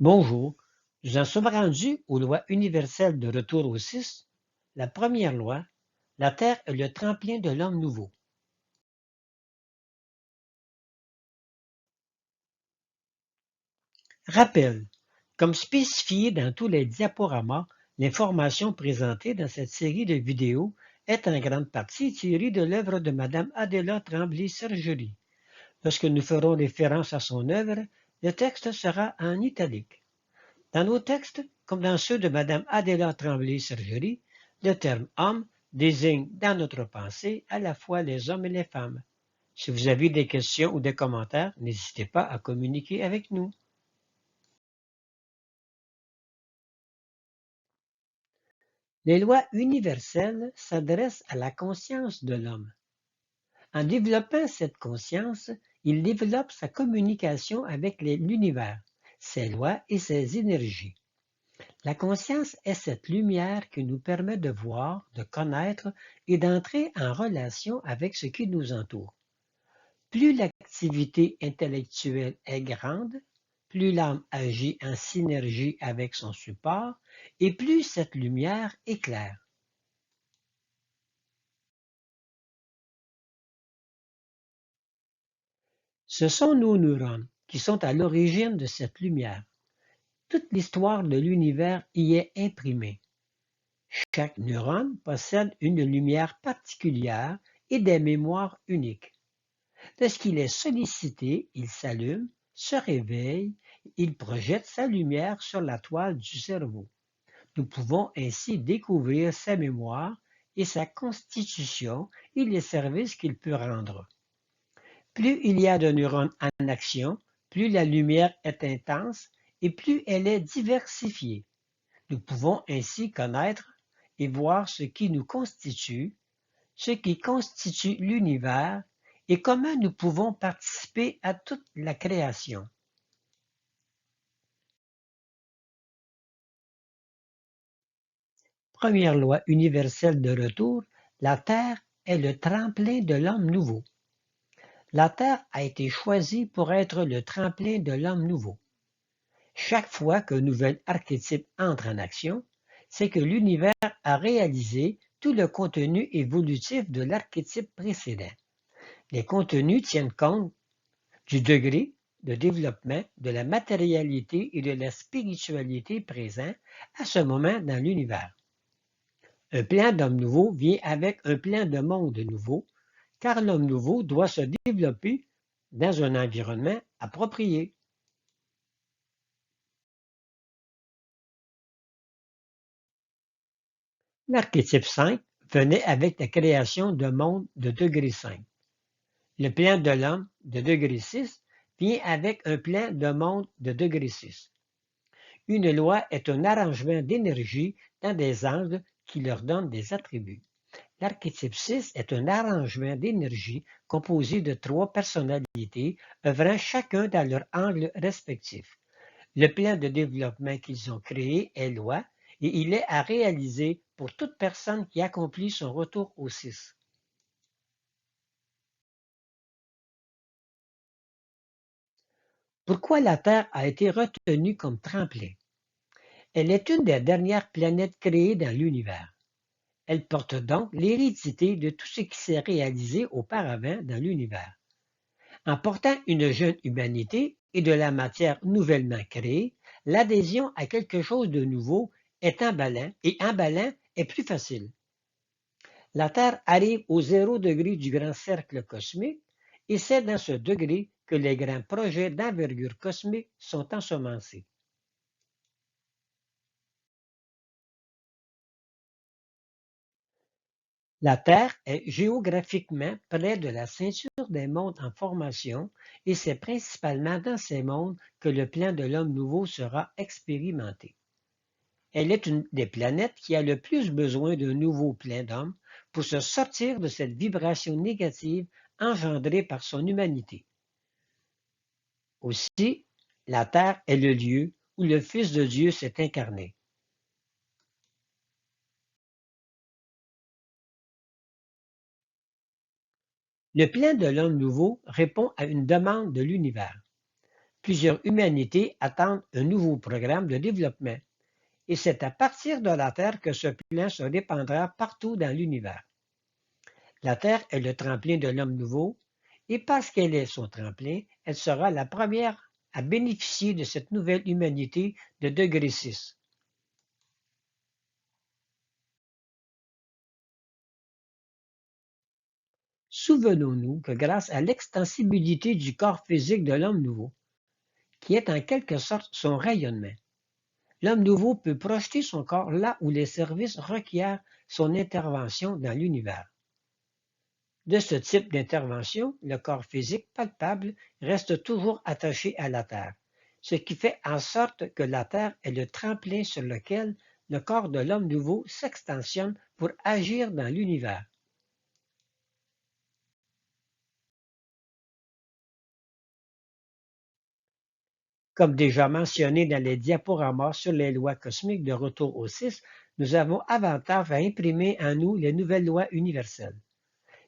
Bonjour, nous en sommes rendus aux lois universelles de retour au 6. La première loi, la Terre est le tremplin de l'homme nouveau. Rappel, comme spécifié dans tous les diaporamas, l'information présentée dans cette série de vidéos est en grande partie tirée de l'œuvre de Madame Adela Tremblay-Sergerie. Lorsque nous ferons référence à son œuvre, le texte sera en italique. Dans nos textes, comme dans ceux de Madame Adela Tremblay-Sergerie, le terme homme désigne dans notre pensée à la fois les hommes et les femmes. Si vous avez des questions ou des commentaires, n'hésitez pas à communiquer avec nous. Les lois universelles s'adressent à la conscience de l'homme. En développant cette conscience, il développe sa communication avec l'univers, ses lois et ses énergies. La conscience est cette lumière qui nous permet de voir, de connaître et d'entrer en relation avec ce qui nous entoure. Plus l'activité intellectuelle est grande, plus l'âme agit en synergie avec son support et plus cette lumière éclaire. Ce sont nos neurones qui sont à l'origine de cette lumière. Toute l'histoire de l'univers y est imprimée. Chaque neurone possède une lumière particulière et des mémoires uniques. Lorsqu'il est sollicité, il s'allume, se réveille, il projette sa lumière sur la toile du cerveau. Nous pouvons ainsi découvrir sa mémoire et sa constitution et les services qu'il peut rendre. Plus il y a de neurones en action, plus la lumière est intense et plus elle est diversifiée. Nous pouvons ainsi connaître et voir ce qui nous constitue, ce qui constitue l'univers et comment nous pouvons participer à toute la création. Première loi universelle de retour, la Terre est le tremplin de l'homme nouveau. La Terre a été choisie pour être le tremplin de l'homme nouveau. Chaque fois qu'un nouvel archétype entre en action, c'est que l'univers a réalisé tout le contenu évolutif de l'archétype précédent. Les contenus tiennent compte du degré de développement, de la matérialité et de la spiritualité présents à ce moment dans l'univers. Un plan d'homme nouveau vient avec un plan de monde nouveau, car l'homme nouveau doit se développer dans un environnement approprié. L'archétype 5 venait avec la création d'un monde de degré 5. Le plan de l'homme de degré 6 vient avec un plan de monde de degré 6. Une loi est un arrangement d'énergie dans des angles qui leur donnent des attributs. L'archétype 6 est un arrangement d'énergie composé de trois personnalités œuvrant chacun dans leur angle respectif. Le plan de développement qu'ils ont créé est loi et il est à réaliser pour toute personne qui accomplit son retour au 6. Pourquoi la Terre a été retenue comme tremplin? Elle est une des dernières planètes créées dans l'univers. Elle porte donc l'hérédité de tout ce qui s'est réalisé auparavant dans l'univers. En portant une jeune humanité et de la matière nouvellement créée, l'adhésion à quelque chose de nouveau est emballant et emballant est plus facile. La Terre arrive au 0 degré du grand cercle cosmique et c'est dans ce degré que les grands projets d'envergure cosmique sont ensemencés. La Terre est géographiquement près de la ceinture des mondes en formation et c'est principalement dans ces mondes que le plan de l'homme nouveau sera expérimenté. Elle est une des planètes qui a le plus besoin d'un nouveau plan d'homme pour se sortir de cette vibration négative engendrée par son humanité. Aussi, la Terre est le lieu où le Fils de Dieu s'est incarné. Le plan de l'homme nouveau répond à une demande de l'univers. Plusieurs humanités attendent un nouveau programme de développement, et c'est à partir de la Terre que ce plan se répandra partout dans l'univers. La Terre est le tremplin de l'homme nouveau, et parce qu'elle est son tremplin, elle sera la première à bénéficier de cette nouvelle humanité de degré 6. Souvenons-nous que grâce à l'extensibilité du corps physique de l'homme nouveau, qui est en quelque sorte son rayonnement, l'homme nouveau peut projeter son corps là où les services requièrent son intervention dans l'univers. De ce type d'intervention, le corps physique palpable reste toujours attaché à la Terre, ce qui fait en sorte que la Terre est le tremplin sur lequel le corps de l'homme nouveau s'extensionne pour agir dans l'univers. Comme déjà mentionné dans les diaporamas sur les lois cosmiques de retour au 6, nous avons avantage à imprimer en nous les nouvelles lois universelles.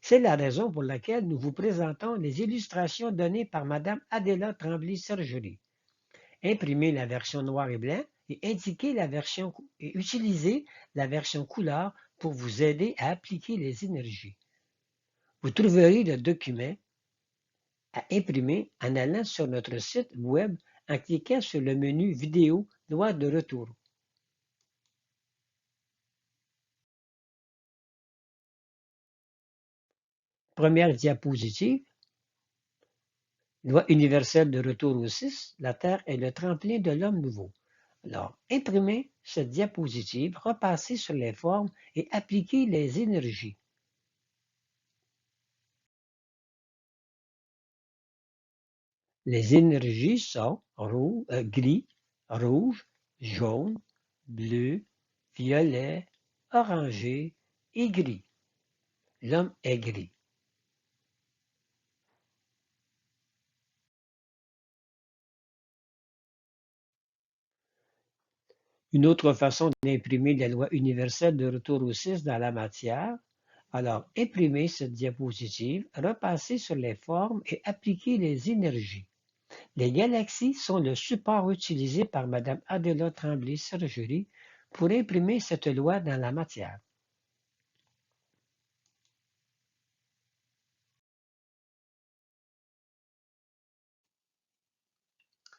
C'est la raison pour laquelle nous vous présentons les illustrations données par Mme Adela Tremblay-Sergerie. Imprimez la version noir et blanc et et utilisez la version couleur pour vous aider à appliquer les énergies. Vous trouverez le document à imprimer en allant sur notre site web en cliquant sur le menu Vidéo Loi de retour. Première diapositive, Loi universelle de retour au 6, la Terre est le tremplin de l'homme nouveau. Alors, imprimez cette diapositive, repassez sur les formes et appliquez les énergies. Les énergies sont gris, rouge, jaune, bleu, violet, orangé et gris. L'homme est gris. Une autre façon d'imprimer les lois universelles de retour au 6 dans la matière. Alors, imprimez cette diapositive, repassez sur les formes et appliquez les énergies. Les galaxies sont le support utilisé par Mme Adela Tremblay-Sergerie pour imprimer cette loi dans la matière.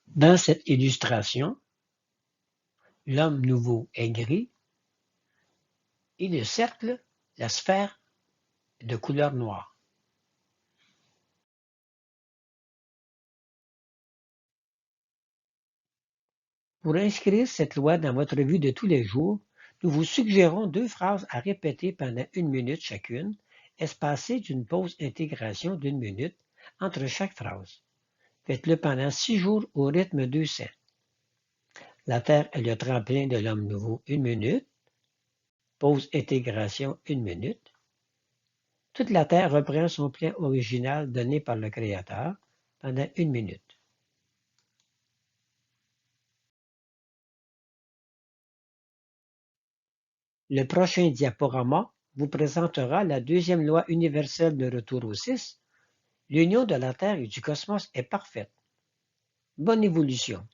Dans cette illustration, l'homme nouveau est gris et le cercle, la sphère, est de couleur noire. Pour inscrire cette loi dans votre vie de tous les jours, nous vous suggérons 2 phrases à répéter pendant 1 minute chacune, espacées d'une pause intégration d'1 minute entre chaque phrase. Faites-le pendant 6 jours au rythme 200. La Terre est le tremplin de l'homme nouveau 1 minute. Pause intégration 1 minute. Toute la Terre reprend son plan original donné par le Créateur pendant 1 minute. Le prochain diaporama vous présentera la deuxième loi universelle de retour au 6. L'union de la Terre et du cosmos est parfaite. Bonne évolution!